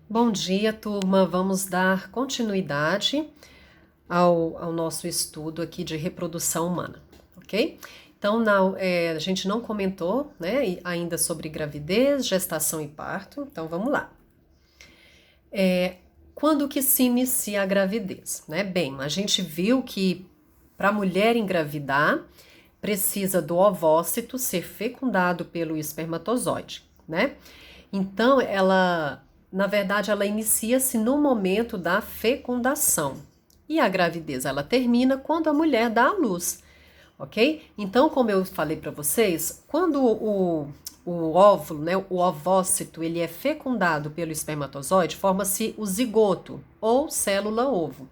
Bom dia, turma. Vamos dar continuidade ao nosso estudo aqui de reprodução humana, ok? Então, a gente não comentou, né, ainda sobre gravidez, gestação e parto, então vamos lá. Quando que se inicia a gravidez, né? Bem, a gente viu que para a mulher engravidar, precisa do ovócito ser fecundado pelo espermatozoide, né? Então, na verdade, ela inicia-se no momento da fecundação. E a gravidez, ela termina quando a mulher dá à luz, ok? Então, como eu falei para vocês, quando o óvulo, né, o ovócito, ele é fecundado pelo espermatozoide, forma-se o zigoto, ou célula-ovo.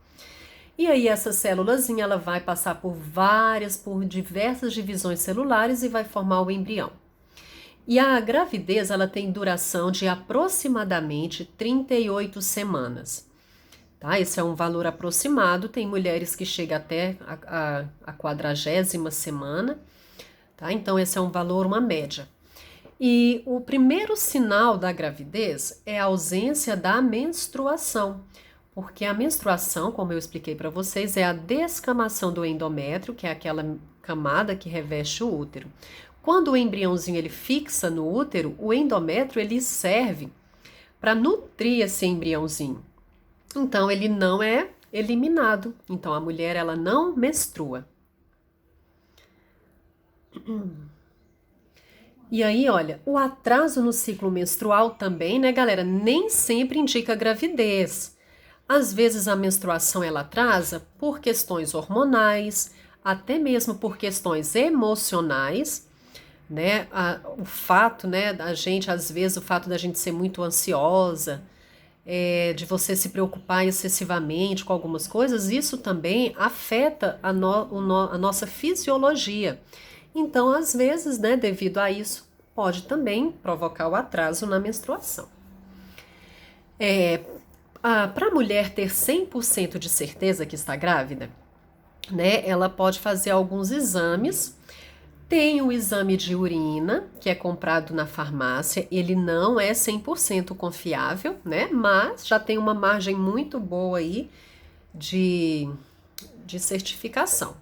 E aí essa célulazinha ela vai passar por diversas divisões celulares e vai formar o embrião. E a gravidez ela tem duração de aproximadamente 38 semanas. Tá? Esse é um valor aproximado, tem mulheres que chegam até a 40ª semana, tá? Então esse é um valor, uma média. E o primeiro sinal da gravidez é a ausência da menstruação, porque a menstruação, como eu expliquei para vocês, é a descamação do endométrio, que é aquela camada que reveste o útero. Quando o embriãozinho ele fixa no útero, o endométrio ele serve para nutrir esse embriãozinho. Então ele não é eliminado. Então a mulher ela não menstrua. E aí, olha, o atraso no ciclo menstrual também, né, galera, nem sempre indica gravidez. Às vezes a menstruação ela atrasa por questões hormonais, até mesmo por questões emocionais, né? O fato, né, da gente, às vezes, o fato da gente ser muito ansiosa, de você se preocupar excessivamente com algumas coisas, isso também afeta a nossa fisiologia. Então, às vezes, né, devido a isso, pode também provocar o atraso na menstruação. Para a mulher ter 100% de certeza que está grávida, né, ela pode fazer alguns exames. Tem o exame de urina, que é comprado na farmácia, ele não é 100% confiável, né? Mas já tem uma margem muito boa aí de, de certificação.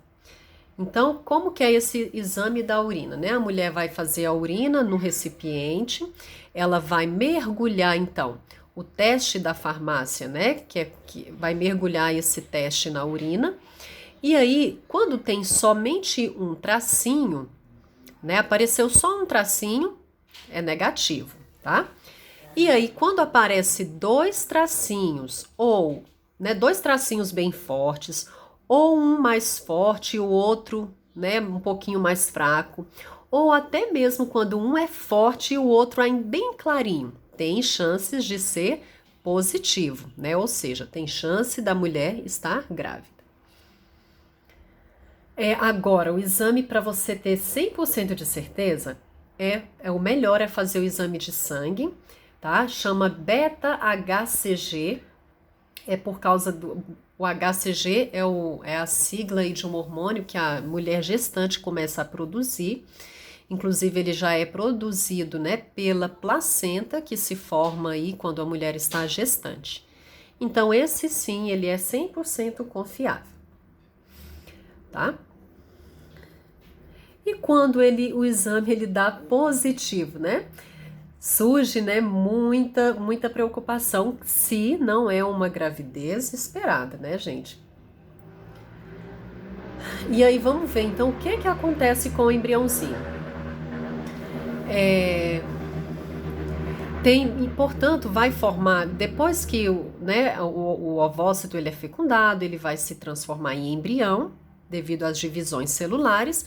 Então, como que é esse exame da urina, né? A mulher vai fazer a urina no recipiente, ela vai mergulhar, então, o teste da farmácia, né? Que vai mergulhar esse teste na urina. E aí, quando tem somente um tracinho, né? Apareceu só um tracinho, é negativo, tá? E aí, quando aparece dois tracinhos, ou, né, dois tracinhos bem fortes, ou um mais forte e o outro, né, um pouquinho mais fraco, ou até mesmo quando um é forte e o outro ainda bem clarinho, tem chances de ser positivo, né? Ou seja, tem chance da mulher estar grávida. Agora, o exame para você ter 100% de certeza o melhor é fazer o exame de sangue, tá? Chama beta-HCG, é por causa do o HCG é a sigla aí de um hormônio que a mulher gestante começa a produzir. Inclusive ele já é produzido, né, pela placenta que se forma aí quando a mulher está gestante. Então esse sim, ele é 100% confiável, tá? E quando o exame ele dá positivo, né? Surge, né, muita preocupação se não é uma gravidez esperada, né, gente? E aí vamos ver então o que acontece com o embriãozinho. E, portanto, vai formar, depois que o ovócito ele é fecundado, ele vai se transformar em embrião, devido às divisões celulares,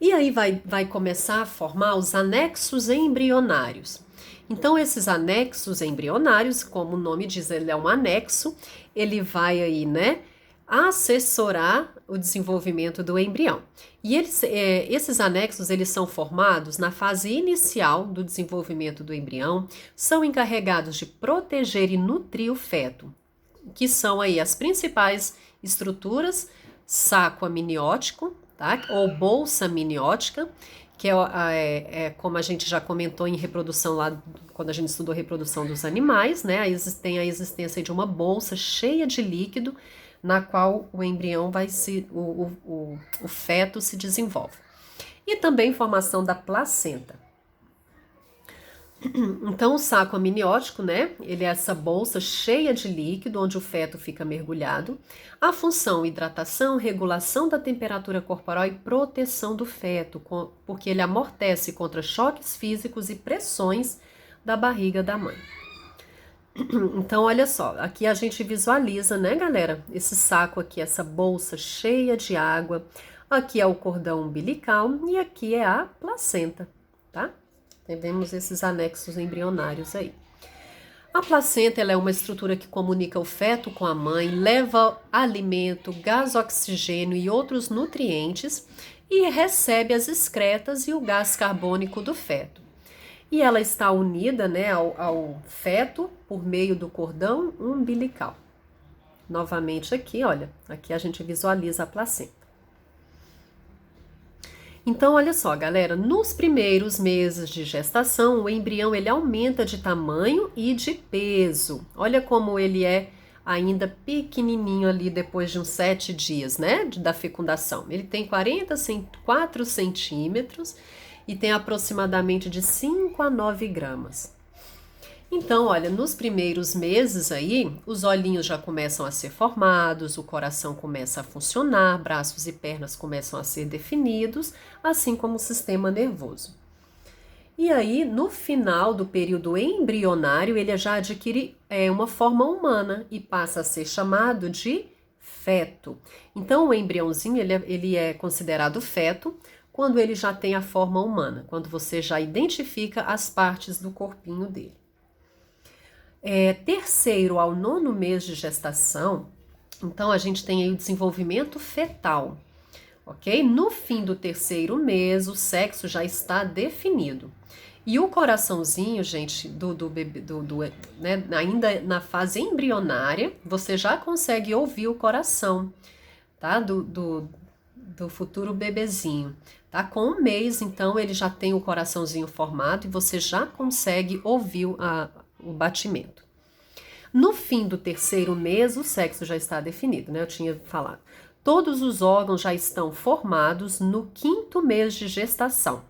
e aí vai começar a formar os anexos embrionários. Então, esses anexos embrionários, como o nome diz, ele é um anexo, ele vai aí, né, assessorar o desenvolvimento do embrião. E esses anexos eles são formados na fase inicial do desenvolvimento do embrião, são encarregados de proteger e nutrir o feto, que são aí as principais estruturas: saco amniótico, tá? Ou bolsa amniótica, que é como a gente já comentou em reprodução lá, quando a gente estudou reprodução dos animais, né? Tem a existência de uma bolsa cheia de líquido, na qual o embrião o feto se desenvolve. E também formação da placenta. Então, o saco amniótico, né? Ele é essa bolsa cheia de líquido onde o feto fica mergulhado. A função hidratação, regulação da temperatura corporal e proteção do feto, porque ele amortece contra choques físicos e pressões da barriga da mãe. Então, olha só, aqui a gente visualiza, né, galera? Esse saco aqui, essa bolsa cheia de água. Aqui é o cordão umbilical e aqui é a placenta, tá? Vemos esses anexos embrionários aí. A placenta ela é uma estrutura que comunica o feto com a mãe, leva alimento, gás oxigênio e outros nutrientes e recebe as excretas e o gás carbônico do feto. E ela está unida, né, ao feto por meio do cordão umbilical. Novamente aqui, olha, aqui a gente visualiza a placenta. Então, olha só, galera, nos primeiros meses de gestação, o embrião ele aumenta de tamanho e de peso. Olha como ele é ainda pequenininho ali depois de uns 7 dias, né, da fecundação. Ele tem 4 centímetros e tem aproximadamente de 5 a 9 gramas. Então, olha, nos primeiros meses aí, os olhinhos já começam a ser formados, o coração começa a funcionar, braços e pernas começam a ser definidos, assim como o sistema nervoso. E aí, no final do período embrionário, ele já adquire uma forma humana e passa a ser chamado de feto. Então, o embriãozinho, ele é considerado feto quando ele já tem a forma humana, quando você já identifica as partes do corpinho dele. Terceiro ao 9º mês de gestação, então a gente tem aí o desenvolvimento fetal, ok? No fim do 3º mês, o sexo já está definido. E o coraçãozinho, gente, do bebê, né, ainda na fase embrionária, você já consegue ouvir o coração, tá? Do futuro bebezinho. Tá? Com 1 mês, então, ele já tem o coraçãozinho formado e você já consegue ouvir o batimento. No fim do 3º mês, o sexo já está definido, né? Eu tinha falado. Todos os órgãos já estão formados no 5º mês de gestação.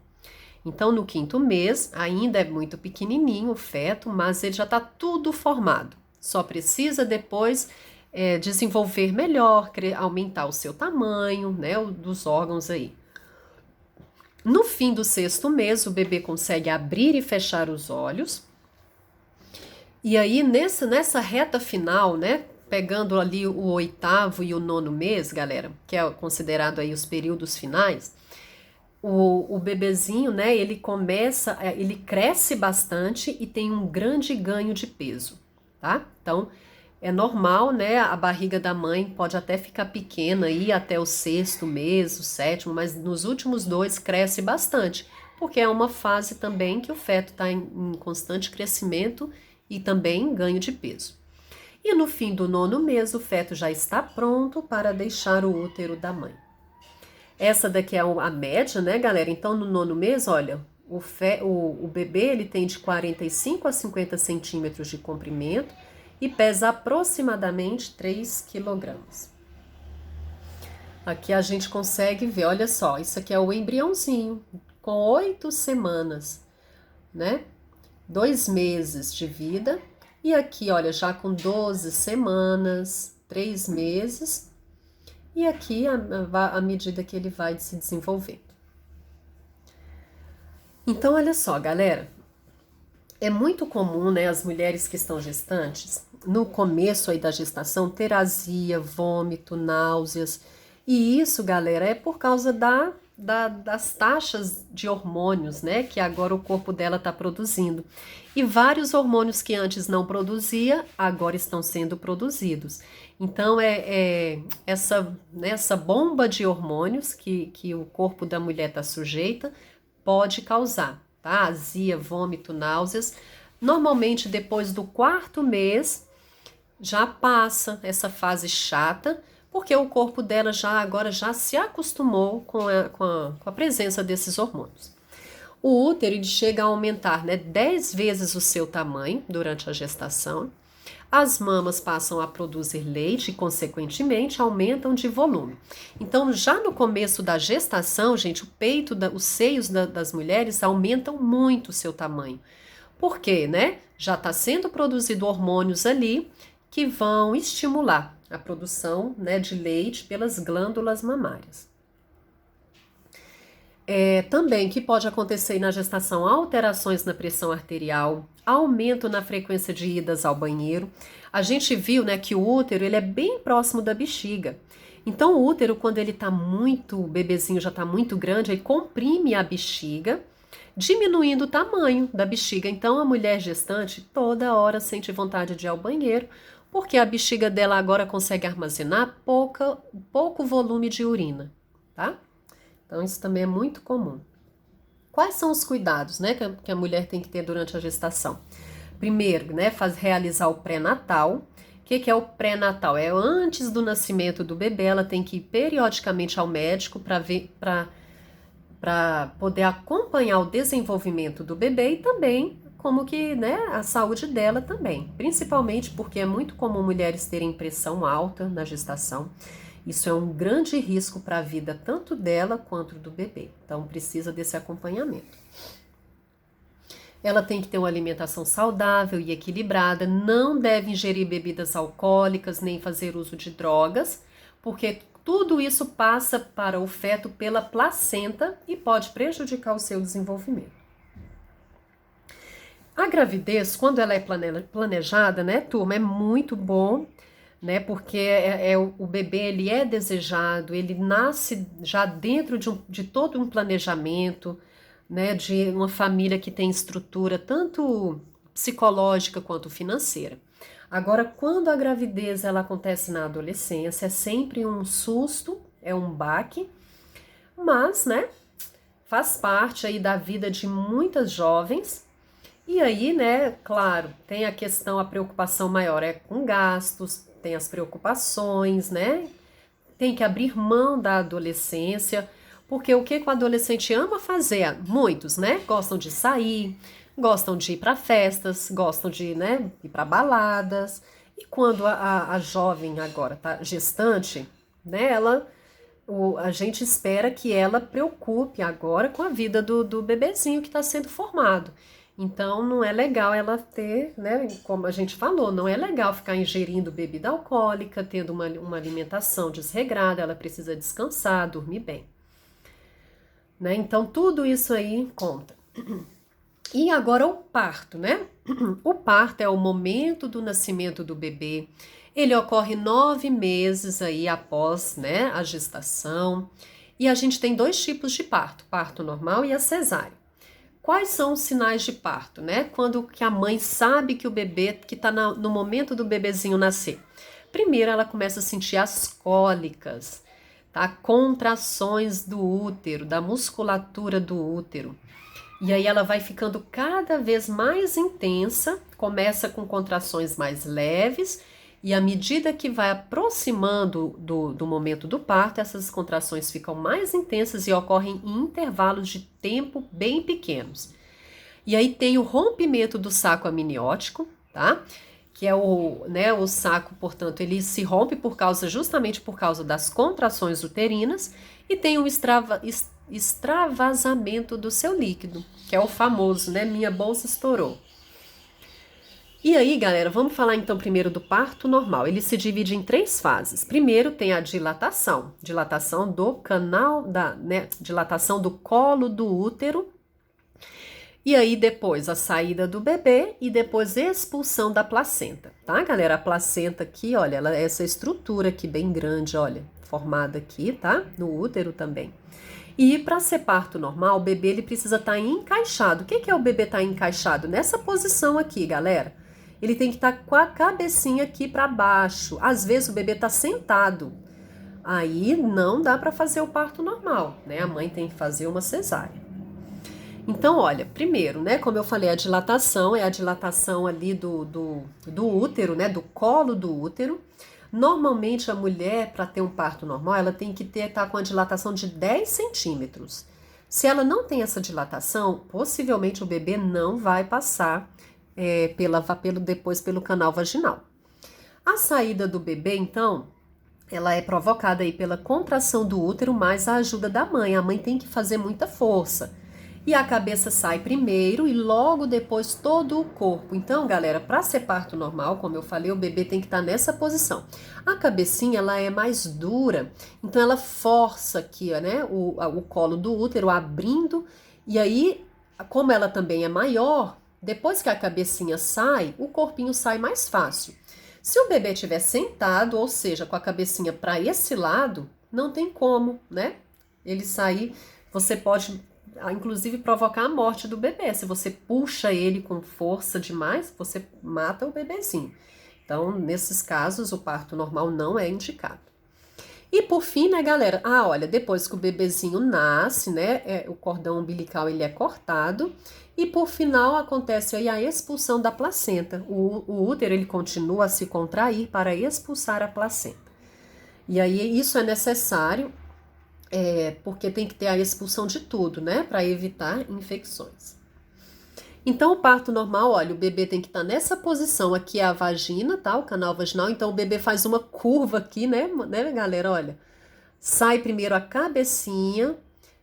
Então, no 5º mês, ainda é muito pequenininho o feto, mas ele já está tudo formado. Só precisa depois desenvolver melhor, aumentar o seu tamanho, né? Dos órgãos aí. No fim do 6º mês, o bebê consegue abrir e fechar os olhos. E aí, nessa reta final, né, pegando ali o 8º e o 9º mês, galera, que é considerado aí os períodos finais, o bebezinho, né, ele cresce bastante e tem um grande ganho de peso, tá? Então, é normal, né, a barriga da mãe pode até ficar pequena aí até o 6º mês, o 7º, mas nos últimos 2 cresce bastante, porque é uma fase também que o feto está em constante crescimento e também ganho de peso. E no fim do 9º mês, o feto já está pronto para deixar o útero da mãe. Essa daqui é a média, né, galera? Então, no 9º mês, olha, o bebê ele tem de 45 a 50 centímetros de comprimento e pesa aproximadamente 3 quilogramas. Aqui a gente consegue ver, olha só, isso aqui é o embriãozinho, com 8 semanas, né? 2 meses de vida, e aqui, olha, já com 12 semanas, 3 meses, e aqui à medida que ele vai se desenvolvendo. Então, olha só, galera, é muito comum, né, as mulheres que estão gestantes, no começo aí da gestação, ter azia, vômito, náuseas, e isso, galera, é por causa das taxas de hormônios, né, que agora o corpo dela está produzindo. E vários hormônios que antes não produzia, agora estão sendo produzidos. Então, essa bomba de hormônios que o corpo da mulher está sujeita pode causar, tá? Azia, vômito, náuseas. Normalmente, depois do 4º mês, já passa essa fase chata, porque o corpo dela agora já se acostumou com a presença desses hormônios. O útero ele chega a aumentar, né, 10 vezes o seu tamanho durante a gestação. As mamas passam a produzir leite e, consequentemente, aumentam de volume. Então, já no começo da gestação, gente, o peito, os seios das mulheres aumentam muito o seu tamanho. Por quê, né? Já está sendo produzido hormônios ali que vão estimular a produção, né, de leite pelas glândulas mamárias. Também que pode acontecer na gestação alterações na pressão arterial, aumento na frequência de idas ao banheiro. A gente viu, né, que o útero ele é bem próximo da bexiga. Então o útero, quando ele tá muito, o bebezinho já tá muito grande, aí comprime a bexiga, diminuindo o tamanho da bexiga. Então a mulher gestante toda hora sente vontade de ir ao banheiro, porque a bexiga dela agora consegue armazenar pouco volume de urina, tá? Então, isso também é muito comum. Quais são os cuidados, né, que a mulher tem que ter durante a gestação? Primeiro, né, realizar o pré-natal. O que é o pré-natal? É antes do nascimento do bebê, ela tem que ir periodicamente ao médico para poder acompanhar o desenvolvimento do bebê e também como que, né, a saúde dela também. Principalmente porque é muito comum mulheres terem pressão alta na gestação. Isso é um grande risco para a vida tanto dela quanto do bebê. Então precisa desse acompanhamento. Ela tem que ter uma alimentação saudável e equilibrada, não deve ingerir bebidas alcoólicas nem fazer uso de drogas, porque tudo isso passa para o feto pela placenta e pode prejudicar o seu desenvolvimento. A gravidez, quando ela é planejada, né, turma, é muito bom, né? Porque o bebê ele é desejado, ele nasce já dentro de todo um planejamento, né? De uma família que tem estrutura tanto psicológica quanto financeira. Agora, quando a gravidez ela acontece na adolescência, é sempre um susto, é um baque, mas, né? Faz parte aí da vida de muitas jovens. E aí, né, claro, tem a questão, a preocupação maior é com gastos, tem as preocupações, né? Tem que abrir mão da adolescência, porque o que o adolescente ama fazer? Muitos, né? Gostam de sair, gostam de ir para festas, gostam de, né, ir para baladas. E quando a jovem agora tá gestante, né, a gente espera que ela preocupe agora com a vida do bebezinho que está sendo formado. Então, não é legal ela ter, né, como a gente falou, não é legal ficar ingerindo bebida alcoólica, tendo uma alimentação desregrada, ela precisa descansar, dormir bem. Né? Então, tudo isso aí conta. E agora o parto, né? O parto é o momento do nascimento do bebê. Ele ocorre 9 meses aí após, né, a gestação. E a gente tem 2 tipos de parto, parto normal e a cesárea. Quais são os sinais de parto, né? Quando que a mãe sabe que o bebê, que está no momento do bebezinho nascer. Primeiro, ela começa a sentir as cólicas, tá? Contrações do útero, da musculatura do útero. E aí ela vai ficando cada vez mais intensa, começa com contrações mais leves, e à medida que vai aproximando do momento do parto, essas contrações ficam mais intensas e ocorrem em intervalos de tempo bem pequenos. E aí tem o rompimento do saco amniótico, tá? Que é o saco, portanto, ele se rompe justamente por causa das contrações uterinas, e tem o extravasamento do seu líquido, que é o famoso, né? Minha bolsa estourou. E aí, galera, vamos falar então primeiro do parto normal. Ele se divide em 3 fases. Primeiro tem a dilatação do canal, dilatação do colo do útero. E aí depois a saída do bebê e depois expulsão da placenta, tá, galera? A placenta aqui, olha, ela é essa estrutura aqui bem grande, olha, formada aqui, tá? No útero também. E para ser parto normal, o bebê ele precisa estar encaixado. O que é o bebê estar encaixado? Nessa posição aqui, galera. Ele tem que estar com a cabecinha aqui para baixo. Às vezes o bebê está sentado. Aí não dá para fazer o parto normal, né? A mãe tem que fazer uma cesárea. Então, olha, primeiro, né? Como eu falei, a dilatação é a dilatação ali do útero, né? Do colo do útero. Normalmente a mulher, para ter um parto normal, ela tem que estar com a dilatação de 10 centímetros. Se ela não tem essa dilatação, possivelmente o bebê não vai passar depois pelo canal vaginal. A saída do bebê, então, ela é provocada aí pela contração do útero mais a ajuda da mãe. A mãe tem que fazer muita força. E a cabeça sai primeiro e logo depois todo o corpo. Então, galera, para ser parto normal, como eu falei, o bebê tem que estar nessa posição. A cabecinha, ela é mais dura, então ela força aqui, né, o colo do útero abrindo. E aí, como ela também é maior, depois que a cabecinha sai, o corpinho sai mais fácil. Se o bebê estiver sentado, ou seja, com a cabecinha para esse lado, não tem como, né? Ele sair, você pode inclusive provocar a morte do bebê. Se você puxa ele com força demais, você mata o bebezinho. Então, nesses casos, o parto normal não é indicado. E por fim, né, galera? Olha, depois que o bebezinho nasce, né, o cordão umbilical ele é cortado e por final acontece aí a expulsão da placenta. O útero ele continua a se contrair para expulsar a placenta. E aí isso é necessário porque tem que ter a expulsão de tudo, né, para evitar infecções. Então, o parto normal, olha, o bebê tem que estar nessa posição, aqui é a vagina, tá, o canal vaginal, então o bebê faz uma curva aqui, né, galera, olha, sai primeiro a cabecinha,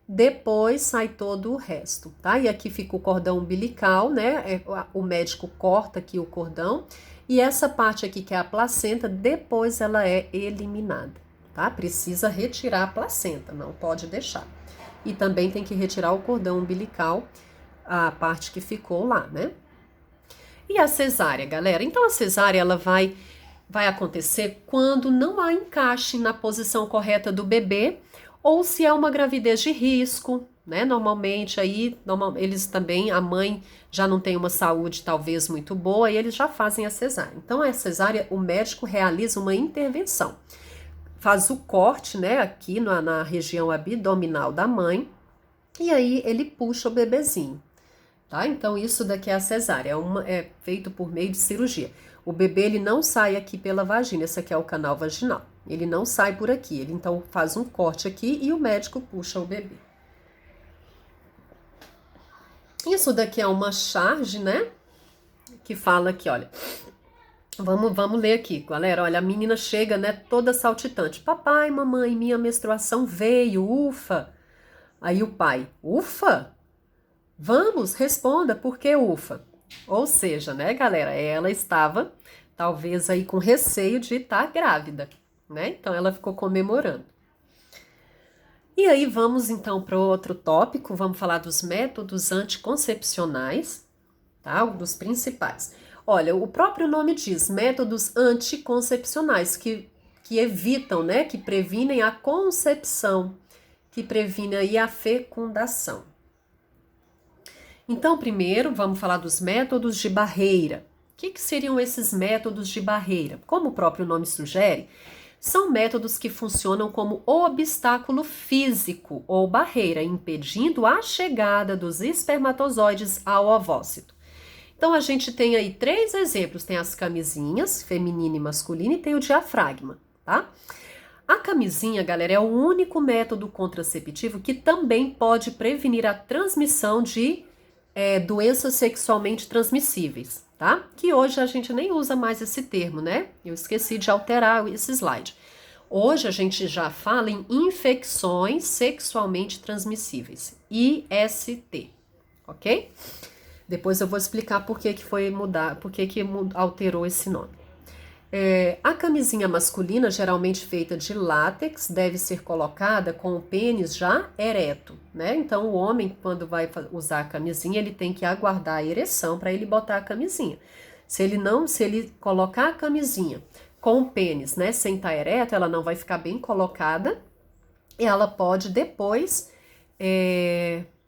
depois sai todo o resto, tá, e aqui fica o cordão umbilical, né, o médico corta aqui o cordão, e essa parte aqui que é a placenta, depois ela é eliminada. Tá? Precisa retirar a placenta, não pode deixar. E também tem que retirar o cordão umbilical, a parte que ficou lá, né? E a cesárea, galera? Então a cesárea ela vai acontecer quando não há encaixe na posição correta do bebê ou se é uma gravidez de risco, né? Normalmente aí eles também, a mãe já não tem uma saúde talvez muito boa e eles já fazem a cesárea. Então a cesárea, o médico realiza uma intervenção. Faz o corte, né, aqui na região abdominal da mãe, e aí ele puxa o bebezinho, tá? Então isso daqui é a cesárea, é feito por meio de cirurgia. O bebê ele não sai aqui pela vagina, esse aqui é o canal vaginal. Ele não sai por aqui, ele então faz um corte aqui e o médico puxa o bebê. Isso daqui é uma charge, né, que fala aqui, olha... Vamos ler aqui, galera. Olha, a menina chega, né, toda saltitante. Papai, mamãe, minha menstruação veio, ufa. Aí o pai, ufa? Vamos, responda, por que ufa? Ou seja, né, galera, ela estava talvez aí com receio de estar grávida, né? Então ela ficou comemorando. E aí vamos então para outro tópico, vamos falar dos métodos anticoncepcionais, tá? Um dos principais. Olha, o próprio nome diz métodos anticoncepcionais, que evitam, né, que previnem a concepção, que previnem aí a fecundação. Então, primeiro, vamos falar dos métodos de barreira. O que seriam esses métodos de barreira? Como o próprio nome sugere, são métodos que funcionam como obstáculo físico ou barreira, impedindo a chegada dos espermatozoides ao ovócito. Então, a gente tem aí 3 exemplos. Tem as camisinhas, feminina e masculina, e tem o diafragma, tá? A camisinha, galera, é o único método contraceptivo que também pode prevenir a transmissão de doenças sexualmente transmissíveis, tá? Que hoje a gente nem usa mais esse termo, né? Eu esqueci de alterar esse slide. Hoje a gente já fala em infecções sexualmente transmissíveis, IST, ok? Depois eu vou explicar por que foi mudar, por que alterou esse nome. A camisinha masculina, geralmente feita de látex, deve ser colocada com o pênis já ereto, né? Então o homem, quando vai usar a camisinha, ele tem que aguardar a ereção para ele botar a camisinha. Se ele colocar a camisinha com o pênis, né, sem estar ereto, ela não vai ficar bem colocada e ela pode depois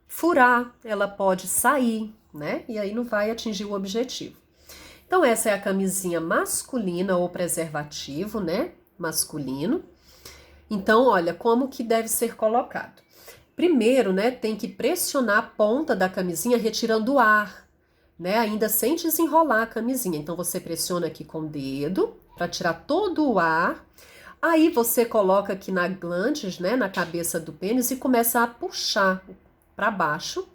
furar, ela pode sair, né? E aí não vai atingir o objetivo. Então essa é a camisinha masculina ou preservativo, né? Masculino. Então, olha, como que deve ser colocado? Primeiro, né, tem que pressionar a ponta da camisinha retirando o ar, né? Ainda sem desenrolar a camisinha. Então você pressiona aqui com o dedo para tirar todo o ar. Aí você coloca aqui na glande, né, na cabeça do pênis e começa a puxar para baixo,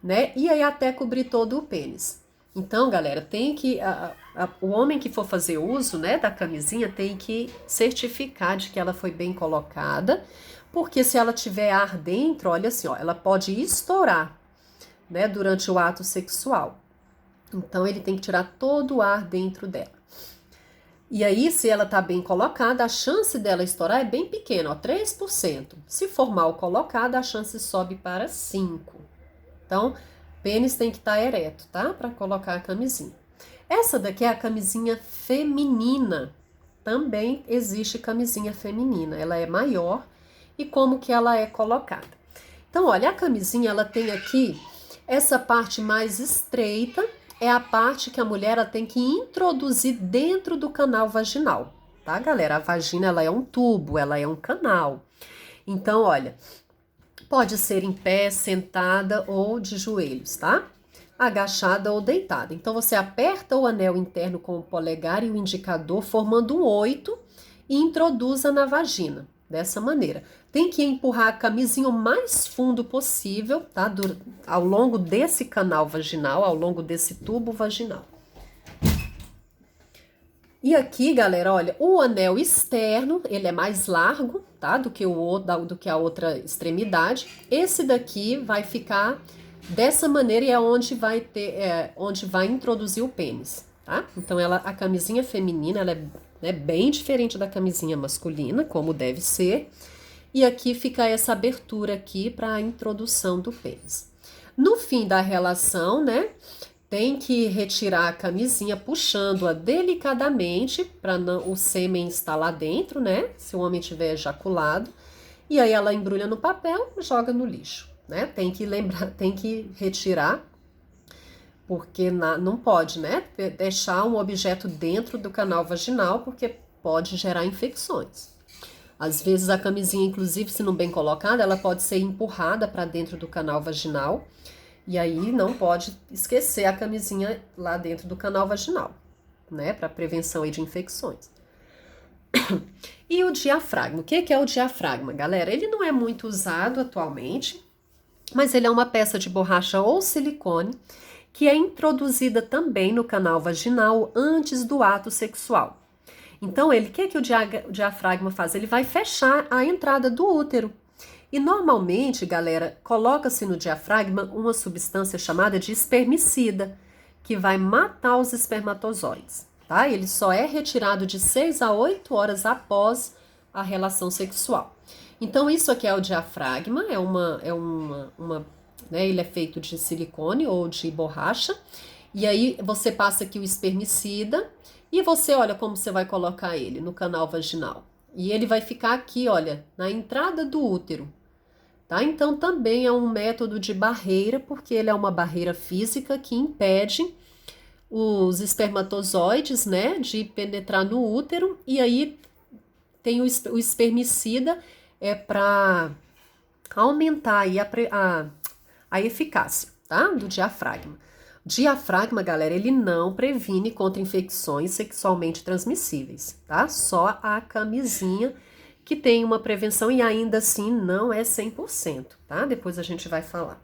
né? E aí até cobrir todo o pênis. Então, galera, tem que o homem que for fazer uso, né, da camisinha tem que certificar de que ela foi bem colocada, porque se ela tiver ar dentro, olha assim, ó, ela pode estourar, né, durante o ato sexual. Então, ele tem que tirar todo o ar dentro dela. E aí, se ela tá bem colocada, a chance dela estourar é bem pequena, ó, 3%. Se for mal colocada, a chance sobe para 5%. Então, pênis tem que estar ereto, tá? Para colocar a camisinha. Essa daqui é a camisinha feminina. Também existe camisinha feminina. Ela é maior e como que ela é colocada. Então, olha, a camisinha, ela tem aqui essa parte mais estreita, é a parte que a mulher ela tem que introduzir dentro do canal vaginal, tá, galera? A vagina, ela é um tubo, ela é um canal. Então, olha, pode ser em pé, sentada ou de joelhos, tá? Agachada ou deitada. Então, você aperta o anel interno com o polegar e o indicador, formando um 8 e introduza na vagina. Dessa maneira. Tem que empurrar a camisinha o mais fundo possível, tá? Ao longo desse canal vaginal, ao longo desse tubo vaginal. E aqui, galera, olha, o anel externo, ele é mais largo, tá? Do que a outra extremidade. Esse daqui vai ficar dessa maneira e é onde vai onde vai introduzir o pênis, tá? Então, a camisinha feminina, ela é bem diferente da camisinha masculina, como deve ser. E aqui fica essa abertura aqui para a introdução do pênis. No fim da relação, né? Tem que retirar a camisinha puxando-a delicadamente para o sêmen estar lá dentro, né? Se o homem tiver ejaculado. E aí ela embrulha no papel e joga no lixo, né? Tem que lembrar, tem que retirar, porque não pode, né? Deixar um objeto dentro do canal vaginal, porque pode gerar infecções. Às vezes a camisinha, inclusive, se não bem colocada, ela pode ser empurrada para dentro do canal vaginal. E aí não pode esquecer a camisinha lá dentro do canal vaginal, né? Para prevenção aí de infecções. E o diafragma. O que é o diafragma, galera? Ele não é muito usado atualmente, mas ele é uma peça de borracha ou silicone que é introduzida também no canal vaginal antes do ato sexual. Então, o que o diafragma faz? Ele vai fechar a entrada do útero. E normalmente, galera, coloca-se no diafragma uma substância chamada de espermicida, que vai matar os espermatozoides, tá? Ele só é retirado de 6 a 8 horas após a relação sexual. Então, isso aqui é o diafragma, né, ele é feito de silicone ou de borracha, e aí você passa aqui o espermicida, e você olha como você vai colocar ele no canal vaginal. E ele vai ficar aqui, olha, na entrada do útero. Tá? Então, também é um método de barreira, porque ele é uma barreira física que impede os espermatozoides, né, de penetrar no útero. E aí tem o espermicida para aumentar aí a eficácia, tá, do diafragma. Diafragma, galera, ele não previne contra infecções sexualmente transmissíveis, tá? Só a camisinha que tem uma prevenção e ainda assim não é 100%, tá? Depois a gente vai falar.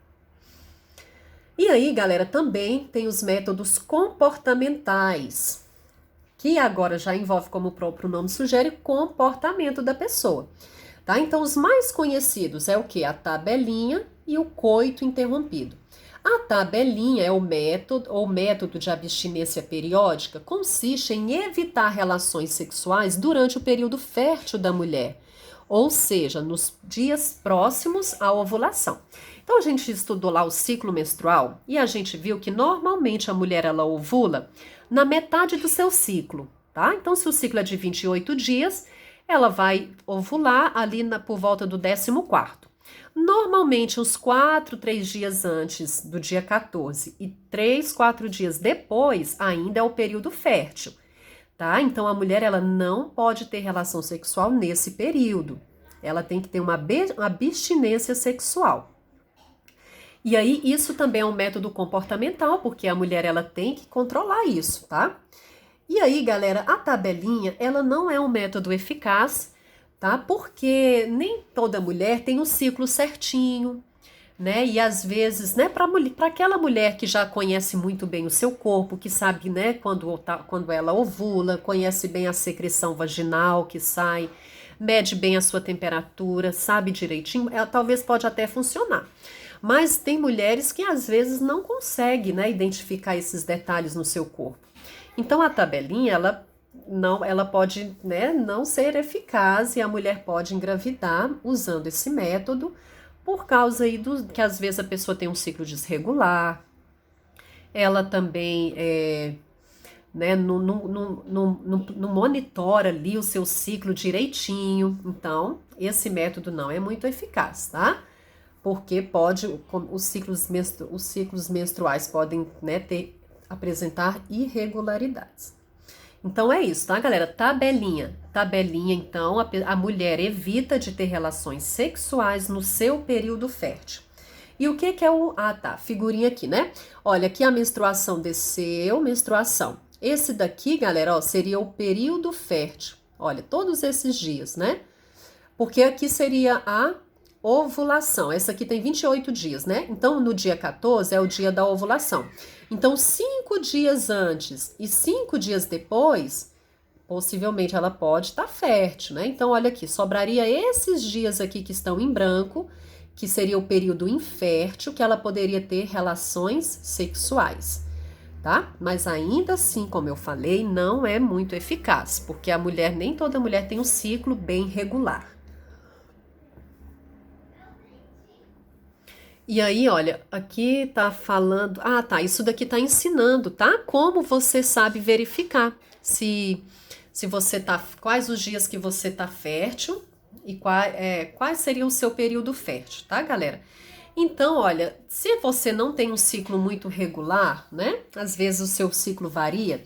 E aí, galera, também tem os métodos comportamentais, que agora já envolve, como o próprio nome sugere, comportamento da pessoa, tá? Então, os mais conhecidos é o que? A tabelinha e o coito interrompido. A tabelinha é o método de abstinência periódica, consiste em evitar relações sexuais durante o período fértil da mulher, ou seja, nos dias próximos à ovulação. Então a gente estudou lá o ciclo menstrual e a gente viu que normalmente a mulher ela ovula na metade do seu ciclo, tá? Então se o ciclo é de 28 dias, ela vai ovular ali por volta do 14º. Normalmente, uns 3 dias antes do dia 14 e 4 dias depois, ainda é o período fértil, tá? Então, a mulher, ela não pode ter relação sexual nesse período. Ela tem que ter uma abstinência sexual. E aí, isso também é um método comportamental, porque a mulher, ela tem que controlar isso, tá? E aí, galera, a tabelinha, ela não é um método eficaz, tá? Porque nem toda mulher tem um ciclo certinho, né? E às vezes, né, para aquela mulher que já conhece muito bem o seu corpo, que sabe, né, quando ela ovula, conhece bem a secreção vaginal que sai, mede bem a sua temperatura, sabe direitinho, ela talvez pode até funcionar. Mas tem mulheres que às vezes não conseguem, né, identificar esses detalhes no seu corpo. Então a tabelinha, ela pode, né, não ser eficaz e a mulher pode engravidar usando esse método por causa aí que às vezes a pessoa tem um ciclo desregular, ela também né, não monitora ali o seu ciclo direitinho. Então, esse método não é muito eficaz, tá? Porque os ciclos menstruais podem, né, apresentar irregularidades. Então é isso, tá, galera? Tabelinha. Tabelinha, então, a mulher evita de ter relações sexuais no seu período fértil. E o que é o... Ah, tá, figurinha aqui, né? Olha, aqui a menstruação desceu, menstruação. Esse daqui, galera, ó, seria o período fértil. Olha, todos esses dias, né? Porque aqui seria a ovulação. Essa aqui tem 28 dias, né? Então, no dia 14 é o dia da ovulação. Então, 5 dias antes e 5 dias depois, possivelmente ela pode estar fértil, né? Então, olha aqui, sobraria esses dias aqui que estão em branco, que seria o período infértil, que ela poderia ter relações sexuais, tá? Mas ainda assim, como eu falei, não é muito eficaz, porque nem toda mulher tem um ciclo bem regular. E aí, olha, aqui tá falando. Ah, tá. Isso daqui tá ensinando, tá? Como você sabe verificar se você tá. Quais os dias que você tá fértil e quais seria o seu período fértil, tá, galera? Então, olha, se você não tem um ciclo muito regular, né? Às vezes o seu ciclo varia.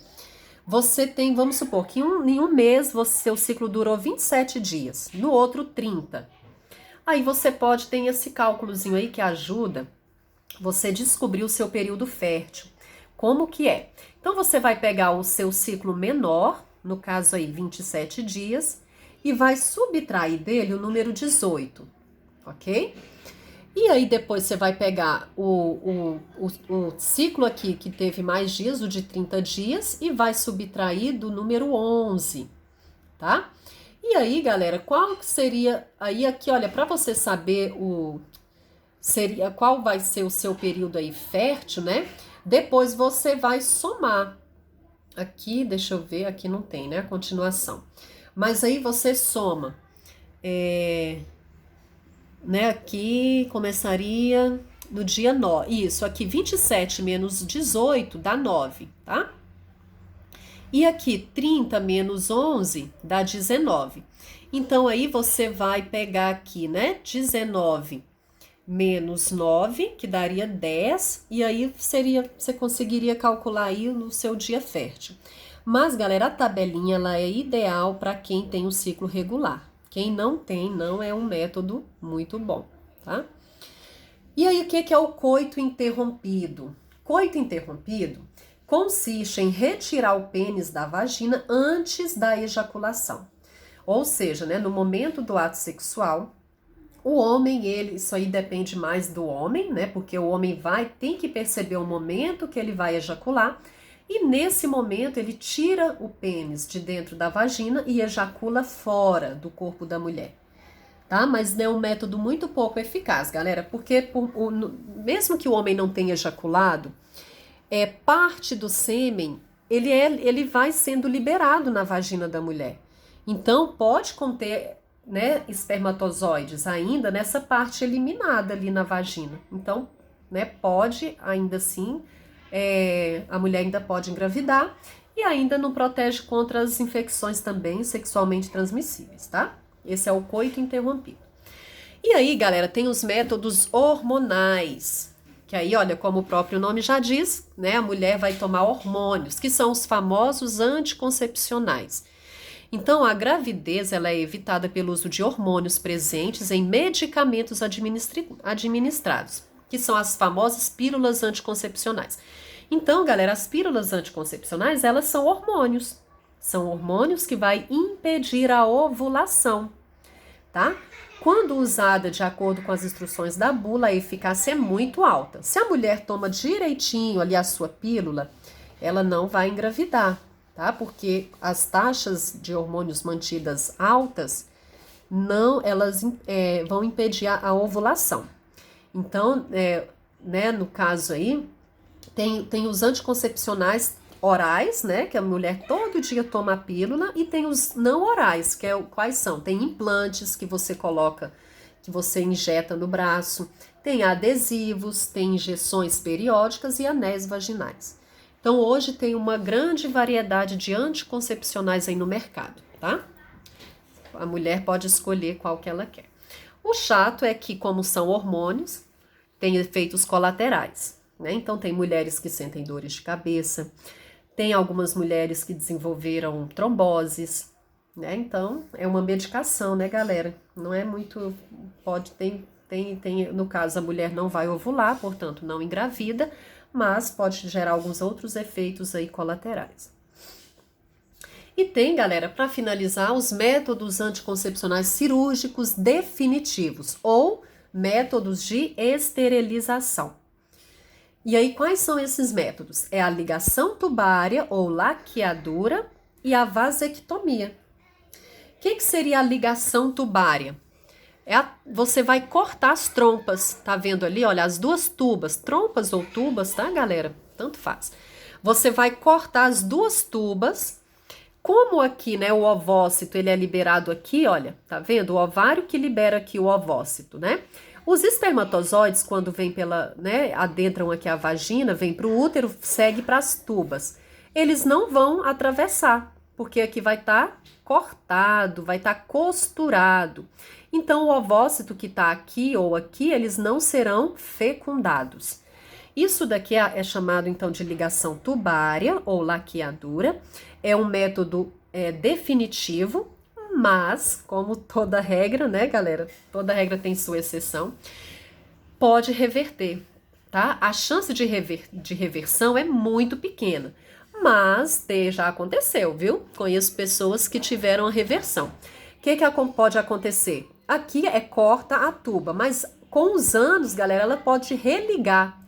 Você tem, vamos supor, que em um mês seu ciclo durou 27 dias, no outro 30. Aí você pode ter esse cálculozinho aí que ajuda você descobrir o seu período fértil. Como que é? Então você vai pegar o seu ciclo menor, no caso aí 27 dias, e vai subtrair dele o número 18, ok? E aí depois você vai pegar o ciclo aqui que teve mais dias, o de 30 dias, e vai subtrair do número 11, tá? E aí, galera, qual seria aí aqui, olha, para você saber qual vai ser o seu período aí fértil, né? Depois você vai somar. Aqui, deixa eu ver, aqui não tem, né? A continuação. Mas aí você soma. Né? Aqui começaria no dia 9. Isso, aqui 27 menos 18 dá 9, tá? E aqui, 30 menos 11 dá 19. Então, aí você vai pegar aqui, né? 19 menos 9, que daria 10. E aí, você conseguiria calcular aí no seu dia fértil. Mas, galera, a tabelinha, ela é ideal para quem tem um ciclo regular. Quem não tem, não é um método muito bom, tá? E aí, o que é o coito interrompido? Coito interrompido consiste em retirar o pênis da vagina antes da ejaculação. Ou seja, né, no momento do ato sexual, o homem, isso aí depende mais do homem, né, porque o homem tem que perceber o momento que ele vai ejacular, e nesse momento ele tira o pênis de dentro da vagina e ejacula fora do corpo da mulher. Tá? Mas é um método muito pouco eficaz, galera, porque mesmo que o homem não tenha ejaculado, parte do sêmen, ele vai sendo liberado na vagina da mulher. Então, pode conter, né, espermatozoides ainda nessa parte eliminada ali na vagina. Então, né, pode, ainda assim, a mulher ainda pode engravidar e ainda não protege contra as infecções também sexualmente transmissíveis, tá? Esse é o coito interrompido. E aí, galera, tem os métodos hormonais. Que aí, olha, como o próprio nome já diz, né, a mulher vai tomar hormônios, que são os famosos anticoncepcionais. Então, a gravidez ela é evitada pelo uso de hormônios presentes em medicamentos administrados, que são as famosas pílulas anticoncepcionais. Então, galera, as pílulas anticoncepcionais, elas são hormônios. São hormônios que vai impedir a ovulação. tá? Quando usada de acordo com as instruções da bula, a eficácia é muito alta. Se a mulher toma direitinho ali a sua pílula, ela não vai engravidar, tá? Porque as taxas de hormônios mantidas altas, não, elas vão impedir a ovulação. Então, né, no caso aí, tem os anticoncepcionais orais, né, que a mulher todo dia toma a pílula, e tem os não orais, que quais são? Tem implantes que você coloca, que você injeta no braço, tem adesivos, tem injeções periódicas e anéis vaginais. Então, hoje tem uma grande variedade de anticoncepcionais aí no mercado, tá? A mulher pode escolher qual que ela quer. O chato é que, como são hormônios, tem efeitos colaterais, né? Então, tem mulheres que sentem dores de cabeça, tem algumas mulheres que desenvolveram tromboses, né? Então, é uma medicação, né, galera? Não é muito. No caso, a mulher não vai ovular, portanto, não engravida, mas pode gerar alguns outros efeitos aí colaterais. E tem, galera, para finalizar, os métodos anticoncepcionais cirúrgicos definitivos ou métodos de esterilização. E aí, quais são esses métodos? É a ligação tubária ou laqueadura e a vasectomia. O que seria a ligação tubária? Você vai cortar as trompas, tá vendo ali? Olha, as duas tubas, trompas ou tubas, tá, galera? Tanto faz. Você vai cortar as duas tubas. Como aqui, né, o ovócito, ele é liberado aqui, olha, tá vendo? O ovário que libera aqui o ovócito, né? Os espermatozoides, quando vêm adentram aqui a vagina, vêm para o útero, segue para as tubas. Eles não vão atravessar, porque aqui vai estar cortado, vai estar costurado. Então, o ovócito que está aqui ou aqui, eles não serão fecundados. Isso daqui é chamado, então, de ligação tubária ou laqueadura. É um método definitivo, mas, como toda regra, né, galera? Toda regra tem sua exceção. Pode reverter, tá? A chance de reversão é muito pequena, mas já aconteceu, viu? Conheço pessoas que tiveram a reversão. O que pode acontecer? Aqui corta a tuba, mas com os anos, galera, ela pode religar.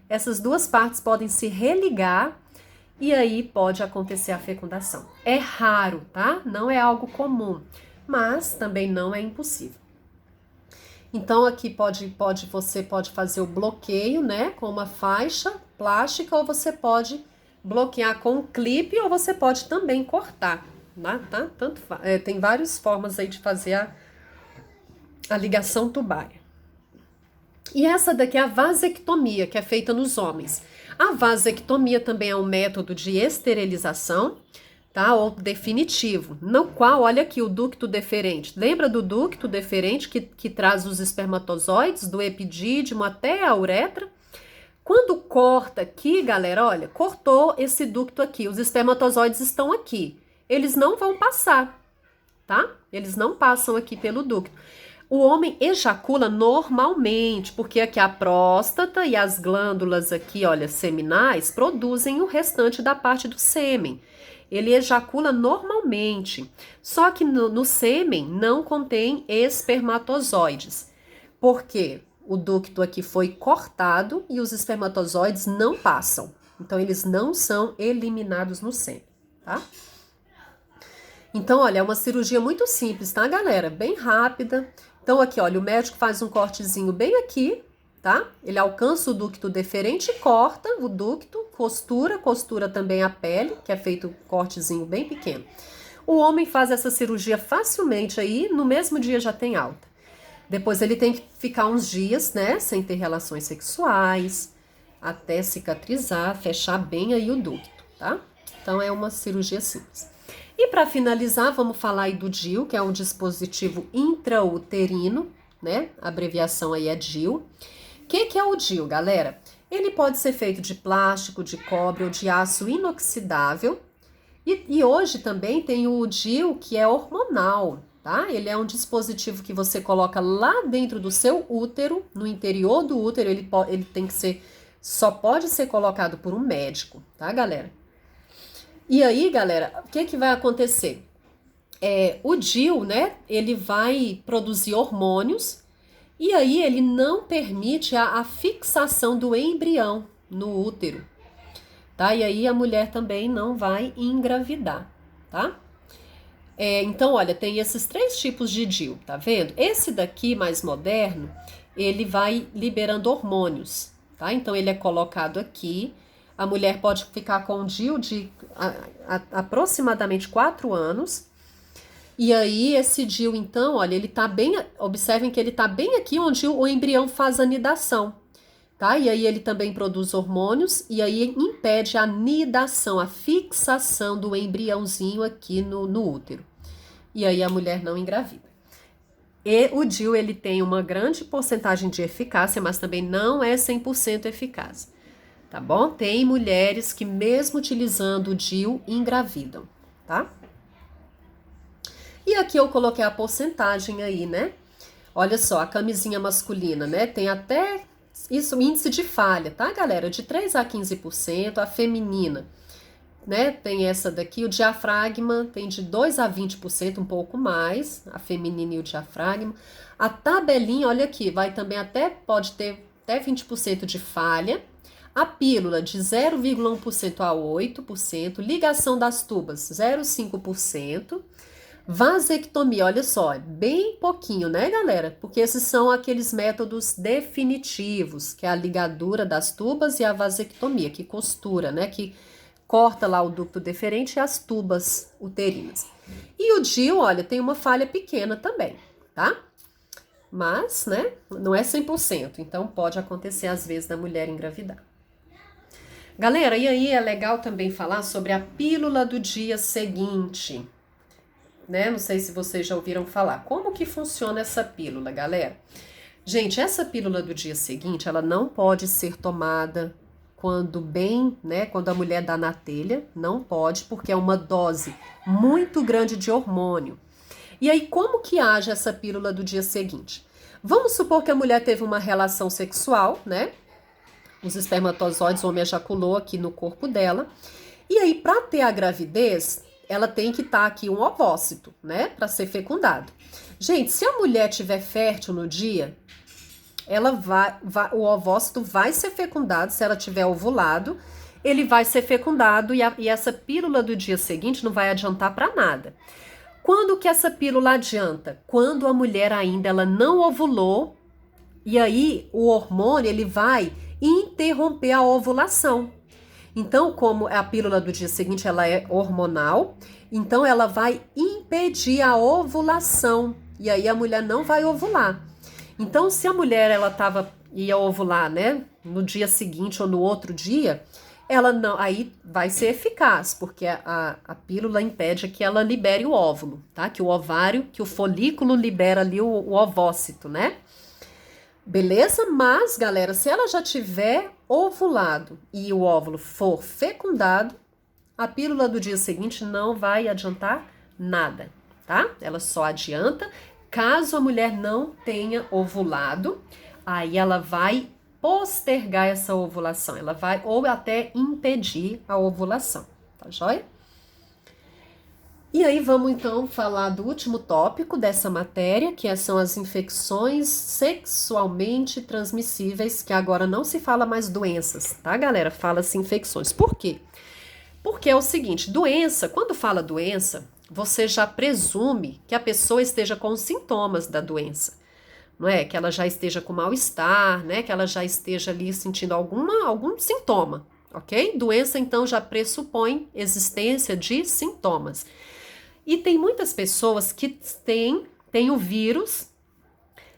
Essas duas partes podem se religar e aí pode acontecer a fecundação. É raro, tá? Não é algo comum, mas também não é impossível. Então aqui você pode fazer o bloqueio, né, com uma faixa plástica, ou você pode bloquear com um clipe, ou você pode também cortar, tá? Tem várias formas aí de fazer a ligação tubária. E essa daqui é a vasectomia, que é feita nos homens. A vasectomia também é um método de esterilização, tá? Ou definitivo, no qual, olha aqui, o ducto deferente. Lembra do ducto deferente que traz os espermatozoides do epidídimo até a uretra? Quando corta aqui, galera, olha, cortou esse ducto aqui, os espermatozoides estão aqui. Eles não vão passar, tá? Eles não passam aqui pelo ducto. O homem ejacula normalmente, porque aqui a próstata e as glândulas aqui, olha, seminais, produzem o restante da parte do sêmen. Ele ejacula normalmente, só que no sêmen não contém espermatozoides. Por quê? O ducto aqui foi cortado e os espermatozoides não passam. Então, eles não são eliminados no sêmen, tá? Então, olha, é uma cirurgia muito simples, tá, galera? Bem rápida. Então, aqui, olha, o médico faz um cortezinho bem aqui, tá? Ele alcança o ducto deferente e corta o ducto, costura também a pele, que é feito um cortezinho bem pequeno. O homem faz essa cirurgia facilmente aí, no mesmo dia já tem alta. Depois ele tem que ficar uns dias, né, sem ter relações sexuais, até cicatrizar, fechar bem aí o ducto, tá? Então, é uma cirurgia simples. E para finalizar, vamos falar aí do DIU, que é um dispositivo intrauterino, né? A abreviação aí é DIU. O que é o DIU, galera? Ele pode ser feito de plástico, de cobre ou de aço inoxidável. E hoje também tem o DIU que é hormonal, tá? Ele é um dispositivo que você coloca lá dentro do seu útero, no interior do útero, ele tem que ser, só pode ser colocado por um médico, tá, galera? E aí, galera, o que vai acontecer? O DIU, né, ele vai produzir hormônios e aí ele não permite a fixação do embrião no útero, tá? E aí a mulher também não vai engravidar, tá? Então, olha, tem esses 3 tipos de DIU, tá vendo? Esse daqui, mais moderno, ele vai liberando hormônios, tá? Então, ele é colocado aqui. A mulher pode ficar com um DIU de aproximadamente 4 anos. E aí, esse DIU, então, olha, ele tá bem. Observem que ele tá bem aqui onde o embrião faz a nidação, tá? E aí, ele também produz hormônios e aí impede a nidação, a fixação do embriãozinho aqui no útero. E aí, a mulher não engravida. E o DIU, ele tem uma grande porcentagem de eficácia, mas também não é 100% eficaz, tá bom? Tem mulheres que, mesmo utilizando o DIU, engravidam, tá? E aqui eu coloquei a porcentagem aí, né? Olha só, a camisinha masculina, né? Tem até isso, índice de falha, tá, galera? De 3 a 15%. A feminina, né? Tem essa daqui. O diafragma tem de 2 a 20%, um pouco mais. A feminina e o diafragma. A tabelinha, olha aqui, vai também pode ter até 20% de falha. A pílula de 0,1% a 8%. Ligação das tubas, 0,5%. Vasectomia, olha só, é bem pouquinho, né, galera? Porque esses são aqueles métodos definitivos, que é a ligadura das tubas e a vasectomia, que costura, né, que corta lá o ducto deferente e as tubas uterinas. E o DIU, olha, tem uma falha pequena também, tá? Mas, né, não é 100%, então pode acontecer às vezes da mulher engravidar. Galera, e aí é legal também falar sobre a pílula do dia seguinte, né? Não sei se vocês já ouviram falar. Como que funciona essa pílula, galera? Gente, essa pílula do dia seguinte, ela não pode ser tomada quando a mulher dá na telha, não pode, porque é uma dose muito grande de hormônio. E aí, como que age essa pílula do dia seguinte? Vamos supor que a mulher teve uma relação sexual, né? Os espermatozoides, o homem ejaculou aqui no corpo dela. E aí, para ter a gravidez, ela tem que estar aqui um ovócito, né? Para ser fecundado. Gente, se a mulher tiver fértil no dia, o ovócito vai ser fecundado. Se ela tiver ovulado, ele vai ser fecundado e essa pílula do dia seguinte não vai adiantar para nada. Quando que essa pílula adianta? Quando a mulher ainda ela não ovulou e aí o hormônio ele vai interromper a ovulação. Então, como a pílula do dia seguinte ela é hormonal, então ela vai impedir a ovulação e aí a mulher não vai ovular. Então, se a mulher ia ovular, né, no dia seguinte ou no outro dia, ela não, aí vai ser eficaz, porque a pílula impede que ela libere o óvulo, tá? Que o folículo libera ali o ovócito, né? Beleza? Mas, galera, se ela já tiver ovulado e o óvulo for fecundado, a pílula do dia seguinte não vai adiantar nada, tá? Ela só adianta caso a mulher não tenha ovulado, aí ela vai postergar essa ovulação, ela vai ou até impedir a ovulação, tá joia? E aí vamos então falar do último tópico dessa matéria, que são as infecções sexualmente transmissíveis, que agora não se fala mais doenças, tá, galera? Fala-se infecções. Por quê? Porque é o seguinte, doença, quando fala doença, você já presume que a pessoa esteja com os sintomas da doença, não é? Que ela já esteja com mal-estar, né? Que ela já esteja ali sentindo algum sintoma, ok? Doença, então, já pressupõe existência de sintomas. E tem muitas pessoas que têm o vírus,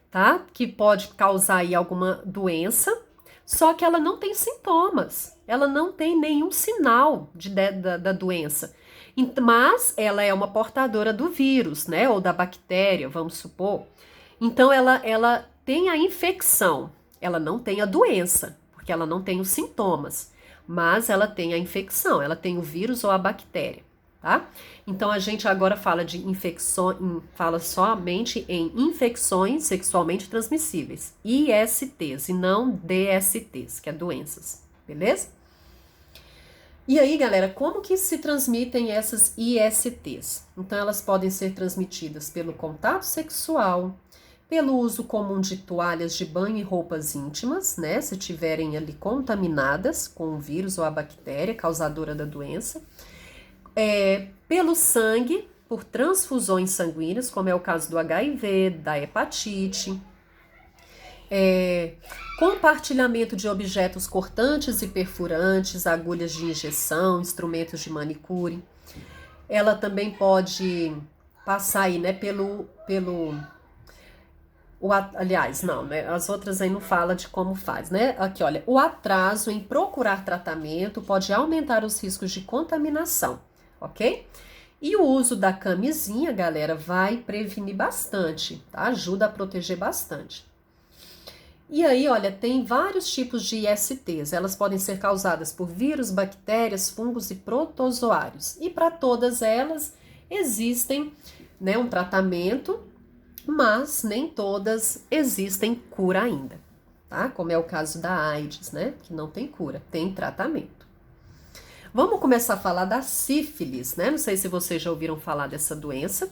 tá? Que pode causar aí alguma doença, só que ela não tem sintomas, ela não tem nenhum sinal da doença. Mas ela é uma portadora do vírus, né? Ou da bactéria, vamos supor. Então ela tem a infecção, ela não tem a doença, porque ela não tem os sintomas, mas ela tem a infecção, ela tem o vírus ou a bactéria. Tá? Então a gente agora fala de fala somente em infecções sexualmente transmissíveis, ISTs, e não DSTs, que é doenças, beleza? E aí, galera, como que se transmitem essas ISTs? Então, elas podem ser transmitidas pelo contato sexual, pelo uso comum de toalhas de banho e roupas íntimas, né? Se tiverem ali contaminadas com o vírus ou a bactéria causadora da doença, pelo sangue, por transfusões sanguíneas, como é o caso do HIV, da hepatite, compartilhamento de objetos cortantes e perfurantes, agulhas de injeção, instrumentos de manicure. Ela também pode passar aí, né, aliás, não, né? As outras aí não fala de como faz, né? Aqui, olha, o atraso em procurar tratamento pode aumentar os riscos de contaminação, ok? E o uso da camisinha, galera, vai prevenir bastante, tá? Ajuda a proteger bastante. E aí, olha, tem vários tipos de ISTs. Elas podem ser causadas por vírus, bactérias, fungos e protozoários. E para todas elas existem, né, um tratamento, mas nem todas existem cura ainda, tá? Como é o caso da AIDS, né? Que não tem cura, tem tratamento. Vamos começar a falar da sífilis, né? Não sei se vocês já ouviram falar dessa doença.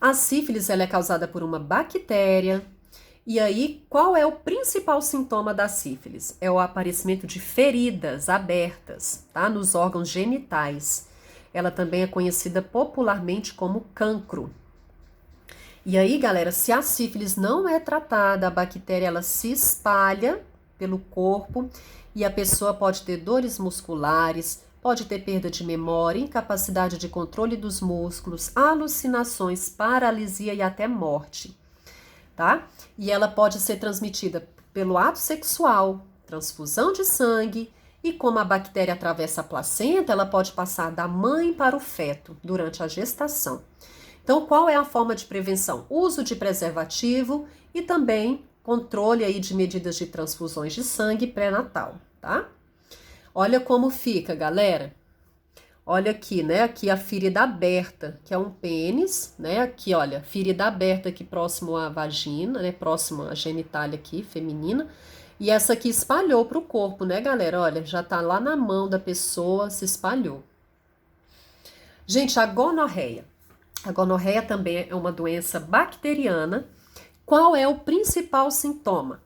A sífilis, ela é causada por uma bactéria. E aí, qual é o principal sintoma da sífilis? É o aparecimento de feridas abertas, tá? Nos órgãos genitais. Ela também é conhecida popularmente como cancro. E aí, galera, se a sífilis não é tratada, a bactéria ela se espalha pelo corpo e a pessoa pode ter dores musculares, pode ter perda de memória, incapacidade de controle dos músculos, alucinações, paralisia e até morte, tá? E ela pode ser transmitida pelo ato sexual, transfusão de sangue e como a bactéria atravessa a placenta, ela pode passar da mãe para o feto durante a gestação. Então, qual é a forma de prevenção? Uso de preservativo e também controle aí de medidas de transfusões de sangue pré-natal, tá? Olha como fica, galera. Olha aqui, né? Aqui a ferida aberta, que é um pênis, né? Aqui, olha, ferida aberta aqui próximo à vagina, né? Próximo à genitália aqui, feminina. E essa aqui espalhou para o corpo, né, galera? Olha, já tá lá na mão da pessoa, se espalhou. Gente, a gonorreia. A gonorreia também é uma doença bacteriana. Qual é o principal sintoma?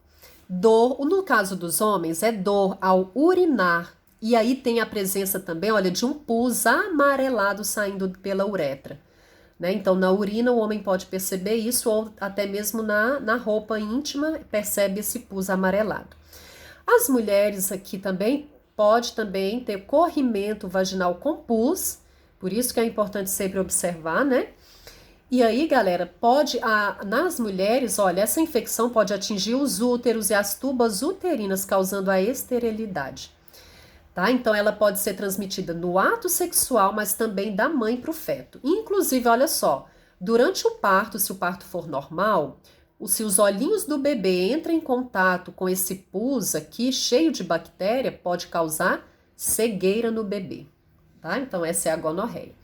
Dor, no caso dos homens, é dor ao urinar. E aí tem a presença também, olha, de um pus amarelado saindo pela uretra. Né? Então, na urina, o homem pode perceber isso, ou até mesmo na roupa íntima, percebe esse pus amarelado. As mulheres aqui também pode também ter corrimento vaginal com pus, por isso que é importante sempre observar, né? E aí, galera, nas mulheres, olha, essa infecção pode atingir os úteros e as tubas uterinas, causando a esterilidade. Tá? Então, ela pode ser transmitida no ato sexual, mas também da mãe para o feto. Inclusive, olha só, durante o parto, se o parto for normal, se os olhinhos do bebê entram em contato com esse pus aqui, cheio de bactéria, pode causar cegueira no bebê. Tá? Então, essa é a gonorreia.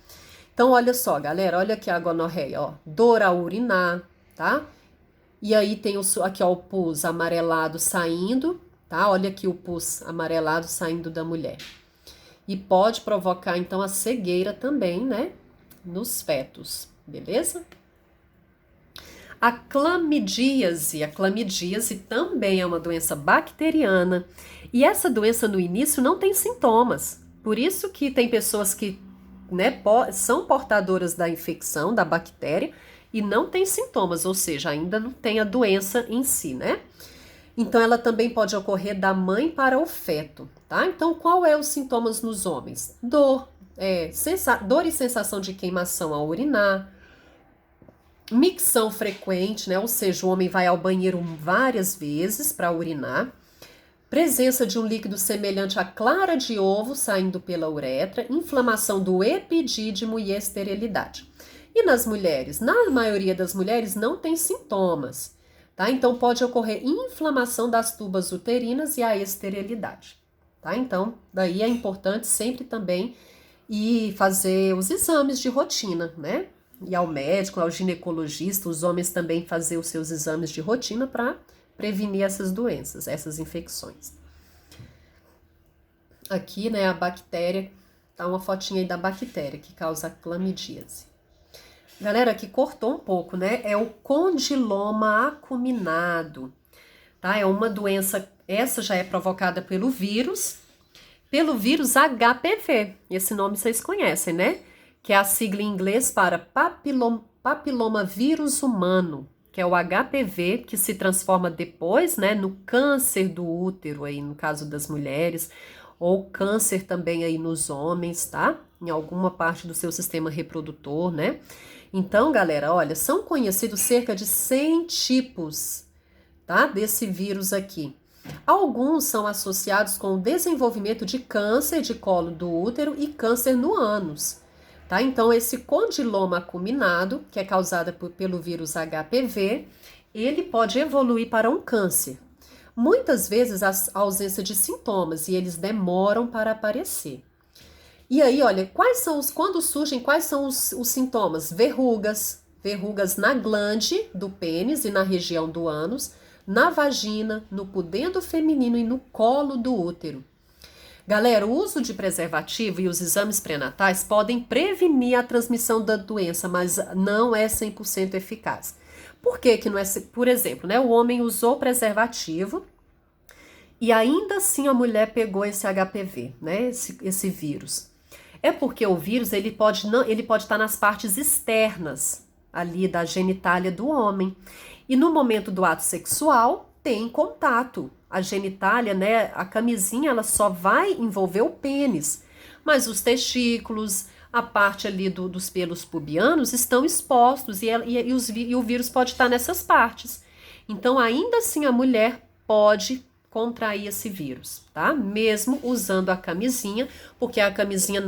Então, olha só, galera, olha aqui a gonorreia, ó, dor ao urinar, tá? E aí tem aqui, ó, o pus amarelado saindo, tá? Olha aqui o pus amarelado saindo da mulher. E pode provocar, então, a cegueira também, né? Nos fetos, beleza? A clamidíase também é uma doença bacteriana. E essa doença, no início, não tem sintomas. Por isso que tem pessoas que, né, são portadoras da infecção, da bactéria, e não tem sintomas, ou seja, ainda não tem a doença em si, né? Então, ela também pode ocorrer da mãe para o feto, tá? Então, qual é os sintomas nos homens? Dor e sensação de queimação ao urinar, micção frequente, né? Ou seja, o homem vai ao banheiro várias vezes para urinar, presença de um líquido semelhante à clara de ovo saindo pela uretra, inflamação do epidídimo e esterilidade. E nas mulheres? Na maioria das mulheres não tem sintomas, tá? Então pode ocorrer inflamação das tubas uterinas e a esterilidade, tá? Então, daí é importante sempre também ir fazer os exames de rotina, né? Ir ao médico, ao ginecologista, os homens também fazer os seus exames de rotina para prevenir essas doenças, essas infecções. Aqui, né, a bactéria Tá uma fotinha aí da bactéria que causa a clamidíase. Galera, aqui cortou um pouco, né? É o condiloma acuminado, tá? É uma doença, essa já é provocada pelo vírus HPV. Esse nome vocês conhecem, né? Que é a sigla em inglês para papilomavírus humano, que é o HPV, que se transforma depois, né, no câncer do útero, aí no caso das mulheres, ou câncer também aí nos homens, tá? Em alguma parte do seu sistema reprodutor, né? Então, galera, olha, são conhecidos cerca de 100 tipos, tá, desse vírus aqui. Alguns são associados com o desenvolvimento de câncer de colo do útero e câncer no ânus, tá? Então, esse condiloma acuminado, que é causado pelo vírus HPV, ele pode evoluir para um câncer. Muitas vezes a ausência de sintomas e eles demoram para aparecer. E aí, olha, quando surgem, quais são os sintomas? Verrugas na glande do pênis e na região do ânus, na vagina, no pudendo feminino e no colo do útero. Galera, o uso de preservativo e os exames pré-natais podem prevenir a transmissão da doença, mas não é 100% eficaz. Por que que não é? Por exemplo, né, o homem usou preservativo e ainda assim a mulher pegou esse HPV, né, esse vírus. É porque o vírus ele pode estar nas partes externas ali da genitália do homem. E no momento do ato sexual tem contato. A genitália, né, a camisinha, ela só vai envolver o pênis. Mas os testículos, a parte ali dos pelos pubianos estão expostos e o vírus pode estar nessas partes. Então, ainda assim, a mulher pode contrair esse vírus, tá? Mesmo usando a camisinha, porque a camisinha